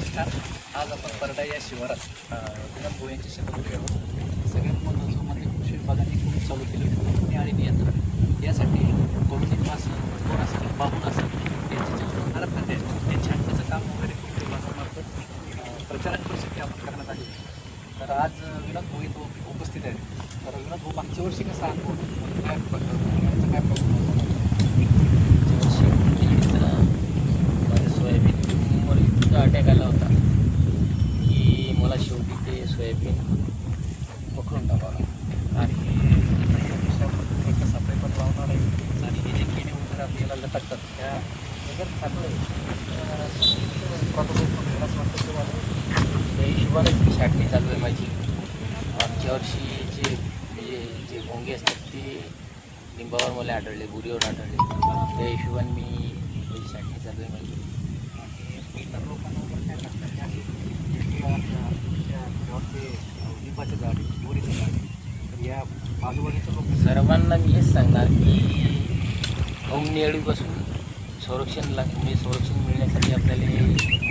नमस्कार. आज आपण परडा या शिवारात विनोद भोयांच्या शेतामध्ये आहोत. सगळ्यात महत्त्वाचं म्हणजे कृषी विभागाने खूप चालू केले होते आणि नियंत्रण यासाठी कडुनिंब असेल, बोर असेल, बाबून असेल यांचे जे कारखाने आहेत ते छाटण्याचं काम वगैरे कृषी विभागामार्फत प्रचारक परिस्थिती आपण करण्यात आली. तर आज विनोद भोई तो उपस्थित आहेत. तर विनोद भाऊ मागच्या वर्षी कसा अनुभव काय प्रॉब्लेम होता? माझ्या सोयाबीनवर इतका अटॅक आला होता की मला शेवटी ते सोयाबीन पकडून टाकावं आणि कसा पेपर लावणार आहे आणि हे जे किडे वगैरे आपल्याला लटकतात त्या वगैरे टाकलं त्या हिशोबानेच ती छाटणी चालू आहे माझी. मागच्या वर्षीचे जे भोंगे असतात ते लिंबावर मला आढळले, बुरीवर आढळले. त्या हिशोबाने मी त्याची छाटणी चालू आहे माझी. इतर लोकांना वगैरे काय टाकतात लिंबाचं झाड आहे, बोरीचं झाड आहे. तर या आजूबाजूच्या लोक सर्वांना मी हेच सांगणार की अवनीअळीपासून संरक्षण मिळण्यासाठी आपल्याला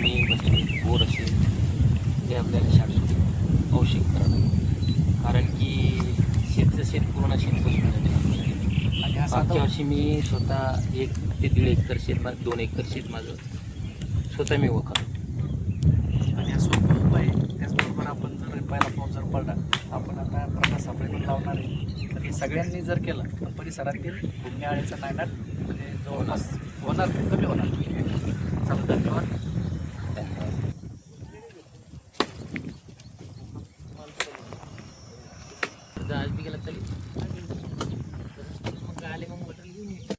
मी बसले बोर असेल ते आपल्याला छाटून औषध करावं. कारण की शेतचं शेत पूर्ण शेत बसून झाले. आणि असं मागच्या वर्षी मी स्वतः 1 ते 1.5 एकर शेत 2 एकर शेत माझं स्वतः मी वखरलं. आणि हा सोपं उपाय आहे. त्याचबरोबर आपण जर पहिला पाऊस जर पडला आपण आता प्रकाश सापळे लावणार आहे. तर हे सगळ्यांनी जर केलं तर परिसरातील गुन्हे आळीचा नायनाट म्हणजे जवळपास होणार, कमी होणार. चला धन्यवाद.